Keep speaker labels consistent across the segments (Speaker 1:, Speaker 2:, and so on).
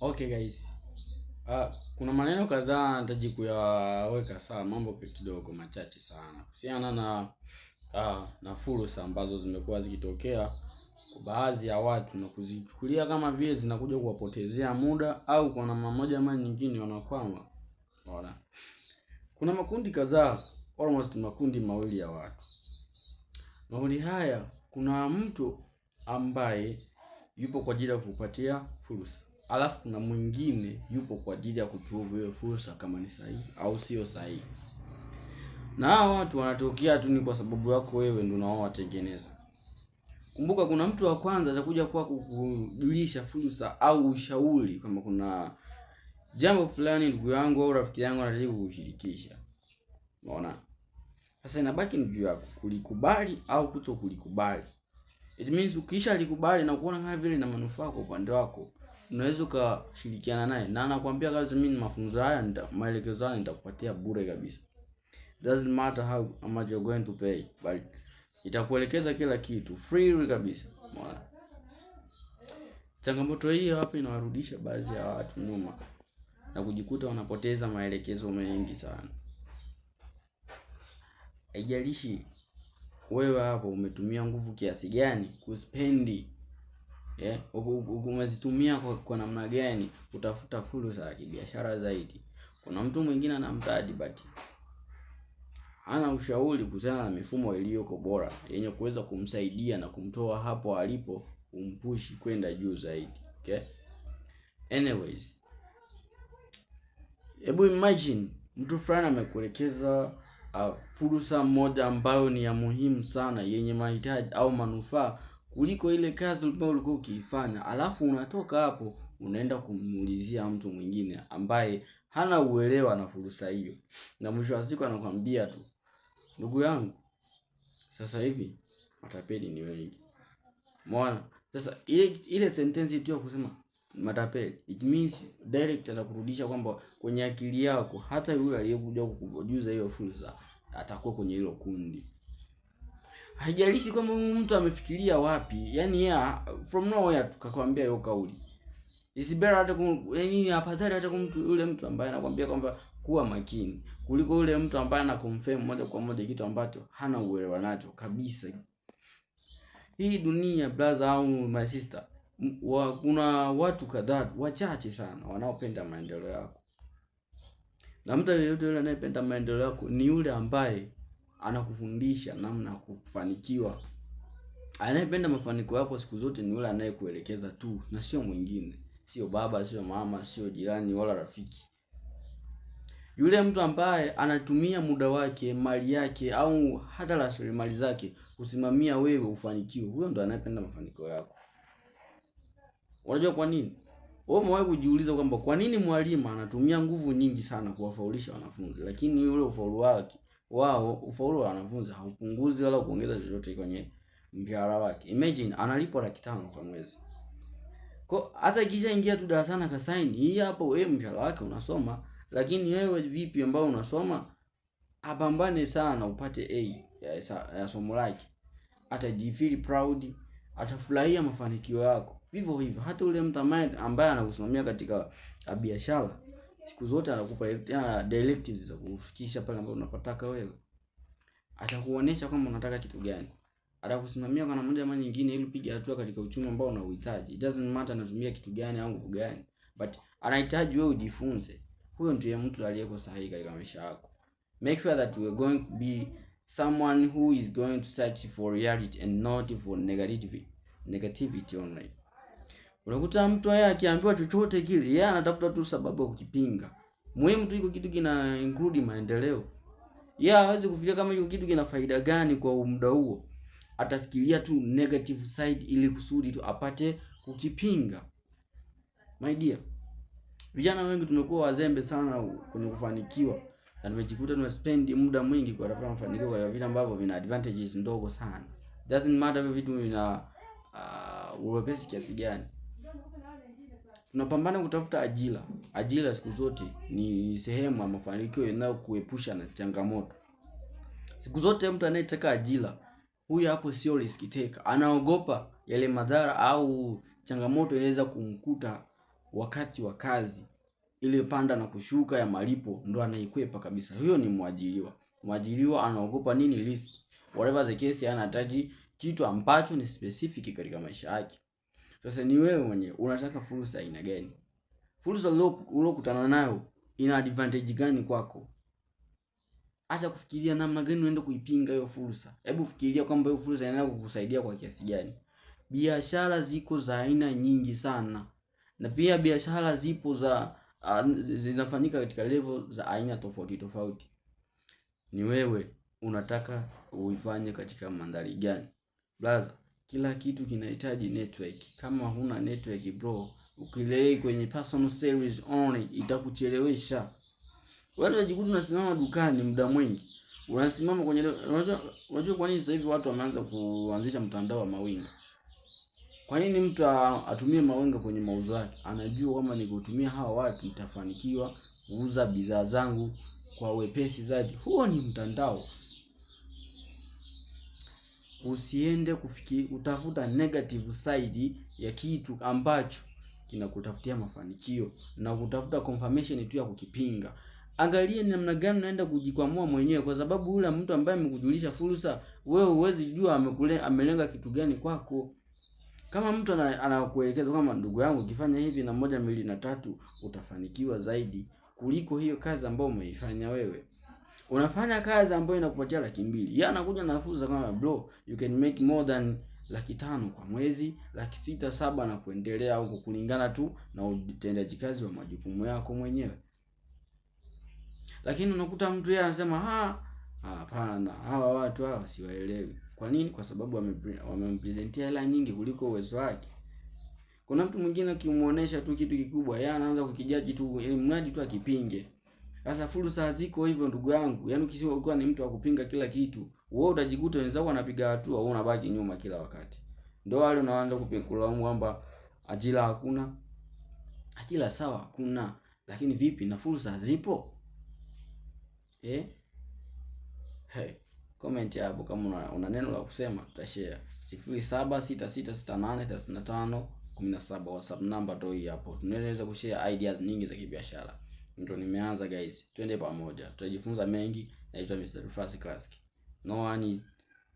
Speaker 1: Okay guys. Kuna maneno kadhaa nataji kuyaweka sawa, mambo kidogo machache sana kuhusiana na fursa ambazo zimekuwa zikitokea kwa baadhi ya watu na kuzichukulia kama vile zinakuja kuwapotezea muda au kwa namna moja ama nyingine wanakwama. Unaona? Kuna makundi kadhaa, almost makundi mawili ya watu. Makundi haya, kuna mtu ambaye yupo kwa ajili ya kupatia fursa, alafu kuna mwingine yupo kwa ajili ya kuprove hiyo fursa kama ni sahihi au sio sahihi. Na hao watu wanatokea tu ni kwa sababu yako wewe ndio unaowatengeneza. Kumbuka kuna mtu wa kwanza atakuja kwa kukujulisha fursa au ushauri kama kuna jambo fulani ndugu yangu au rafiki yangu anataka kukushirikisha. Unaona? Sasa inabaki ni juu yako kulikubali au kutokulikubali. It means ukisha likubali na kuona kama vile ina manufaa kwa upande wako, unaweza ukashirikiana naye na anakuambia kabisa, mimi mafunzo haya maelekezo haya nitakupatia bure kabisa. Doesn't matter how much you're going to pay, but itakuelekeza kila kitu free kabisa. Umeona? Changamoto hii hapa inawarudisha baadhi ya watu nyuma na kujikuta wanapoteza maelekezo mengi sana. Haijalishi wewe hapo umetumia nguvu kiasi gani kuspendi, umezitumia kwa namna gani utafuta fursa ya kibiashara zaidi. Kuna mtu mwingine ana mtaji but hana ushauri kuhusiana na mifumo iliyoko bora yenye kuweza kumsaidia na kumtoa hapo alipo kumpushi kwenda juu zaidi. Okay? Anyways, hebu imagine mtu fulani amekuelekeza fursa moja ambayo ni ya muhimu sana yenye mahitaji au manufaa kuliko ile kazi ulikuwa ukiifanya, alafu unatoka hapo unaenda kumuulizia mtu mwingine ambaye hana uelewa na fursa hiyo, na mwisho wa siku anakuambia tu, ndugu yangu, sasa hivi matapeli ni wengi. Umeona? Sasa ile sentence tu ya kusema matapeli, it means direct anakurudisha kwamba kwenye akili yako hata yule aliyekuja kukujuza hiyo fursa atakuwa kwenye hilo kundi. Haijalishi kama huyu mtu amefikiria wapi, yani yeye from nowhere tukakwambia hiyo kauli. Is better hata yani afadhali hata mtu yule mtu ambaye anakuambia kwamba kuwa makini kuliko yule mtu ambaye ana confirm moja kwa moja kitu ambacho hana uelewa nacho kabisa. Hii dunia brother au my sister, kuna watu kadhaa wachache sana wanaopenda maendeleo yako. Na mtu yeyote yule anayependa maendeleo yako ni yule ambaye anakufundisha namna ya kufanikiwa. Anayependa mafanikio yako siku zote ni yule anayekuelekeza tu na sio mwingine. Sio baba, sio mama, sio jirani wala rafiki. Yule mtu ambaye anatumia muda wake, mali yake au hata rasilimali zake kusimamia wewe ufanikiwe, huyo ndo anayependa mafanikio yako. Unajua kwa nini? Wewe umewahi kujiuliza kwamba kwa nini mwalimu anatumia nguvu nyingi sana kuwafaulisha wanafunzi, lakini yule ufaulu wa wanafunzi haupunguzi wala kuongeza chochote kwenye mshahara wake. Imagine analipwa 500 kwa mwezi. Kwa hata kisha ingia tu darasani akasaini, hii hapo wewe mshahara wake unasoma, lakini wewe vipi ambao unasoma? Apambane sana upate A ya somo lake. Atajifeel proud, atafurahia mafanikio yako. Vivyo hivyo hata ule mtu ambaye anakusimamia katika biashara, siku zote anakupa directives za kufikisha pale ambapo unapotaka wewe. Atakuonesha kwamba unataka kitu gani. Atakusimamia kwa namna moja nyingine ili upige hatua katika uchumi ambao unauhitaji. It doesn't matter anatumia kitu gani au nguvu gani, but anahitaji wewe ujifunze. Huyo ndiye mtu aliyeko sahihi katika maisha yako. Make sure that we are going to be someone who is going to search for reality and not for negativity only. Unakuta mtu yeye akiambiwa chochote kile, yeye anatafuta tu sababu ya kukipinga. Muhimu tu iko kitu kina include maendeleo. Yeye hawezi kufikiria kama hiyo kitu kina faida gani kwa muda huo. Atafikiria tu negative side ili kusudi tu apate kukipinga. My dear, vijana wengi tumekuwa wazembe sana kwenye kufanikiwa. Na tumejikuta tumespend muda mwingi kwa kutafuta mafanikio kwa vitu ambavyo vina advantages ndogo sana. Doesn't matter hivyo vitu vina uwepesi kiasi gani. Tunapambana kutafuta ajira. Ajira siku zote ni sehemu ya mafanikio inayokuepusha na changamoto. Siku zote mtu anayetaka ajira, huyu hapo sio risk taker. Anaogopa yale madhara au changamoto inaweza kumkuta wakati wa kazi, ile panda na kushuka ya malipo ndo anaikwepa kabisa. Huyo ni mwajiriwa. Mwajiriwa anaogopa nini? Risk. Whatever the case, anahitaji kitu ambacho ni specific katika maisha yake. Sasa ni wewe mwenyewe unataka fursa aina gani? Fursa uliokutana nayo ina advantage gani kwako? Acha kufikiria namna gani unaenda kuipinga hiyo fursa. Hebu fikiria kwamba hiyo fursa inaenda kukusaidia kwa kiasi gani. Biashara ziko za aina nyingi sana, na pia biashara zipo zinafanyika katika level za aina tofauti tofauti. Ni wewe unataka uifanye katika mandhari gani? Blaza, kila kitu kinahitaji network. Kama huna network bro, ukilei kwenye personal service only itakuchelewesha. Wewe unajikuta unasimama dukani muda mwingi. Unasimama kwenye, unajua kwa nini sasa hivi watu wameanza kuanzisha mtandao wa mawinga? Kwa nini mtu atumie mawinga kwenye mauzo yake? Anajua kwamba nikutumia hawa watu nitafanikiwa kuuza bidhaa zangu kwa wepesi zaidi. Huo ni mtandao. Usiende utafuta negative side ya kitu ambacho kinakutafutia mafanikio na kutafuta confirmation tu ya kukipinga. Angalia ni namna gani unaenda kujikwamua mwenyewe, kwa sababu yule mtu ambaye amekujulisha fursa, wewe huwezi jua amelenga kitu gani kwako. Kama mtu anakuelekeza kama ndugu yangu, ukifanya hivi na 1 2 na 3 utafanikiwa zaidi kuliko hiyo kazi ambayo umeifanya wewe. Unafanya kazi ambayo inakupatia 200,000. Yeye anakuja na fursa kama bro, you can make more than 500,000 kwa mwezi, 600,000, 700 na kuendelea, au kulingana tu na utendaji kazi wa majukumu yako mwenyewe. Lakini unakuta mtu yeye anasema hapana, hawa watu hawa siwaelewi. Kwa nini? Kwa sababu wamempresentia hela nyingi kuliko uwezo wake. Kuna mtu mwingine ukimuonesha tu kitu kikubwa, yeye anaanza kukijaji tu ili mradi tu akipinge. Sasa fursa haziko hivyo ndugu yangu. Yaani ukiwa ni mtu wa kupinga kila kitu, wewe utajikuta wenzao wanapiga hatua, wewe unabaki nyuma kila wakati. Ndio wale unaanza kulaumu kwamba ajira hakuna. Ajira sawa hakuna, lakini vipi na fursa zipo? Hey, comment hapo kama una neno la kusema, tutashare. 0766683517 WhatsApp number ndio hii hapo. Tunaweza kushare ideas nyingi za kibiashara. Ndio nimeanza guys. Twende pamoja. Tutajifunza mengi. Naitwa Mr. Fast Classic.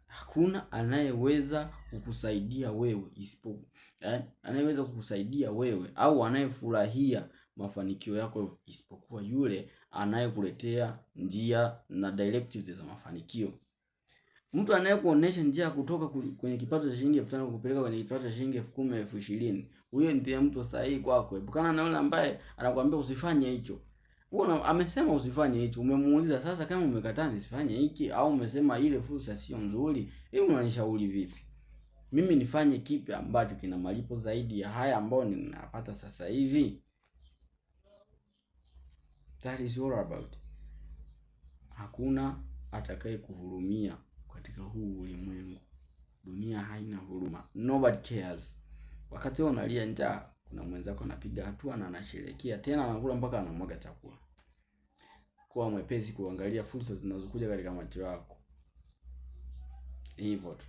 Speaker 1: Hakuna anayeweza kukusaidia wewe anayeweza kukusaidia wewe au anayefurahia mafanikio yako isipokuwa yule anayekuletea njia na directives za mafanikio. Mtu anayekuonesha njia ya kutoka kwenye kipato cha shilingi 5,000 kupeleka kwenye kipato cha shilingi 10,000, 20,000, huyo ndiye mtu sahihi kwako. Epukana na yule ambaye anakuambia usifanye hicho. Wewe amesema usifanye hicho, umemuuliza sasa kama umekataa nisifanye hiki, au umesema ile fursa sio nzuri, hebu unanishauri vipi? Mimi nifanye kipi ambacho kina malipo zaidi ya haya ambayo ninapata sasa hivi? That is all about. Hakuna atakaye kuhurumia katika huu ulimwengu. Dunia haina huruma. Nobody cares. Wakati wewe unalia njaa, kuna mwenzako anapiga hatua na anasherehekea, tena anakula mpaka anamwaga chakula. Kuwa mwepesi kuangalia fursa zinazokuja katika macho yako. Hivyo tu.